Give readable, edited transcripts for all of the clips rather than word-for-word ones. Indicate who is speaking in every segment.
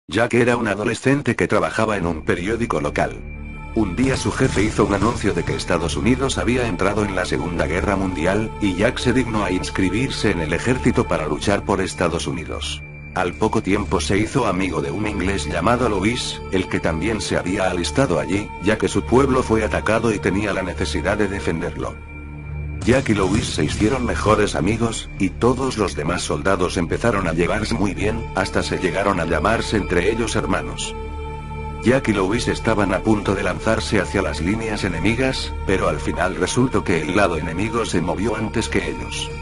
Speaker 1: Jack era un adolescente que trabajaba en un periódico local. Un día su jefe hizo un anuncio de que Estados Unidos había entrado en la Segunda Guerra Mundial, y Jack se dignó a inscribirse en el ejército para luchar por Estados Unidos. Al poco tiempo se hizo amigo de un inglés llamado Louis, el que también se había alistado allí, ya que su pueblo fue atacado y tenía la necesidad de defenderlo. Jack y Louis se hicieron mejores amigos, y todos los demás soldados empezaron a llevarse muy bien, hasta se llegaron a llamarse entre ellos hermanos. Jack y Louis estaban a punto de lanzarse hacia las líneas enemigas, pero al final resultó que el lado enemigo se movió antes que ellos.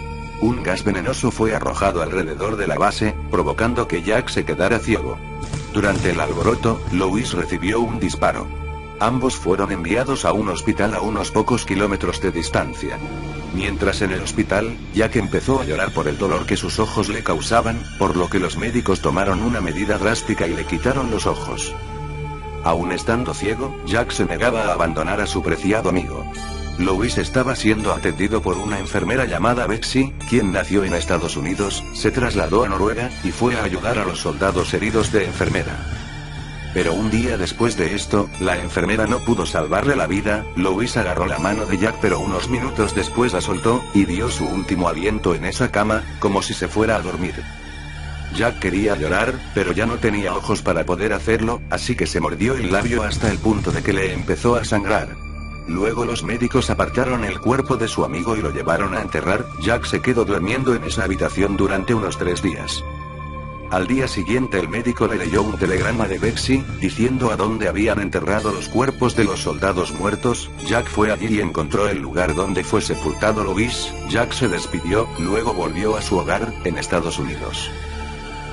Speaker 1: Un gas venenoso fue arrojado alrededor de la base, provocando que Jack se quedara ciego. Durante el alboroto, Louis recibió un disparo. Ambos fueron enviados a un hospital a unos pocos kilómetros de distancia. Mientras en el hospital, Jack empezó a llorar por el dolor que sus ojos le causaban, por lo que los médicos tomaron una medida drástica y le quitaron los ojos. Aún estando ciego, Jack se negaba a abandonar a su preciado amigo. Louis estaba siendo atendido por una enfermera llamada Betsy, quien nació en Estados Unidos, se trasladó a Noruega, y fue a ayudar a los soldados heridos de enfermera. Pero un día después de esto, la enfermera no pudo salvarle la vida. Louis agarró la mano de Jack pero unos minutos después la soltó, y dio su último aliento en esa cama, como si se fuera a dormir. Jack quería llorar, pero ya no tenía ojos para poder hacerlo, así que se mordió el labio hasta el punto de que le empezó a sangrar. Luego los médicos apartaron el cuerpo de su amigo y lo llevaron a enterrar. Jack se quedó durmiendo en esa habitación durante unos 3 días. Al día siguiente el médico le leyó un telegrama de Betsy, diciendo a dónde habían enterrado los cuerpos de los soldados muertos. Jack fue allí y encontró el lugar donde fue sepultado Louis. Jack se despidió, luego volvió a su hogar, en Estados Unidos.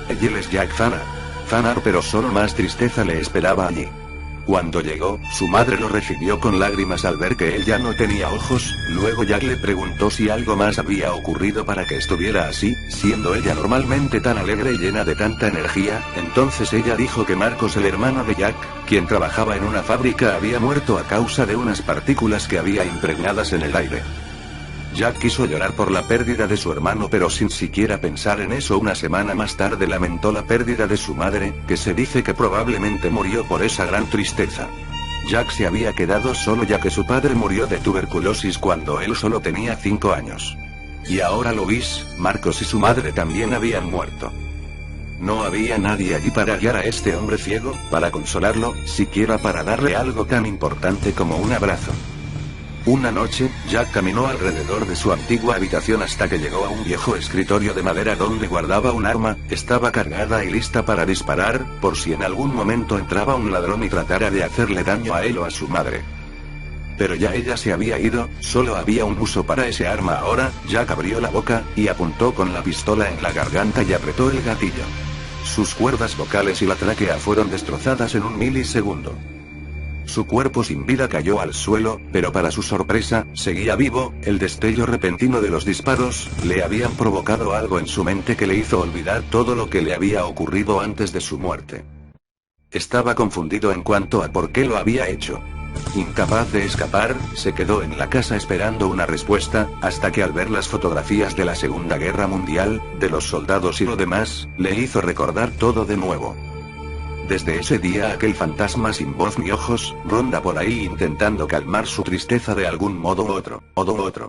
Speaker 1: Él es Jack Fanner, pero solo más tristeza le esperaba allí. Cuando llegó, su madre lo recibió con lágrimas al ver que él ya no tenía ojos. Luego Jack le preguntó si algo más había ocurrido para que estuviera así, siendo ella normalmente tan alegre y llena de tanta energía. Entonces ella dijo que Marcos, el hermano de Jack, quien trabajaba en una fábrica, había muerto a causa de unas partículas que había impregnadas en el aire. Jack quiso llorar por la pérdida de su hermano, pero sin siquiera pensar en eso, una semana más tarde lamentó la pérdida de su madre, que se dice que probablemente murió por esa gran tristeza. Jack se había quedado solo ya que su padre murió de tuberculosis cuando él solo tenía 5 años. Y ahora Louis, Marcos y su madre también habían muerto. No había nadie allí para guiar a este hombre ciego, para consolarlo, siquiera para darle algo tan importante como un abrazo. Una noche, Jack caminó alrededor de su antigua habitación hasta que llegó a un viejo escritorio de madera donde guardaba un arma. Estaba cargada y lista para disparar, por si en algún momento entraba un ladrón y tratara de hacerle daño a él o a su madre. Pero ya ella se había ido, solo había un uso para ese arma ahora. Jack abrió la boca, y apuntó con la pistola en la garganta y apretó el gatillo. Sus cuerdas vocales y la tráquea fueron destrozadas en un milisegundo. Su cuerpo sin vida cayó al suelo, pero para su sorpresa, seguía vivo. El destello repentino de los disparos le habían provocado algo en su mente que le hizo olvidar todo lo que le había ocurrido antes de su muerte. Estaba confundido en cuanto a por qué lo había hecho. Incapaz de escapar, se quedó en la casa esperando una respuesta, hasta que al ver las fotografías de la Segunda Guerra Mundial, de los soldados y lo demás, le hizo recordar todo de nuevo. Desde ese día aquel fantasma sin voz ni ojos, ronda por ahí intentando calmar su tristeza de algún modo u otro.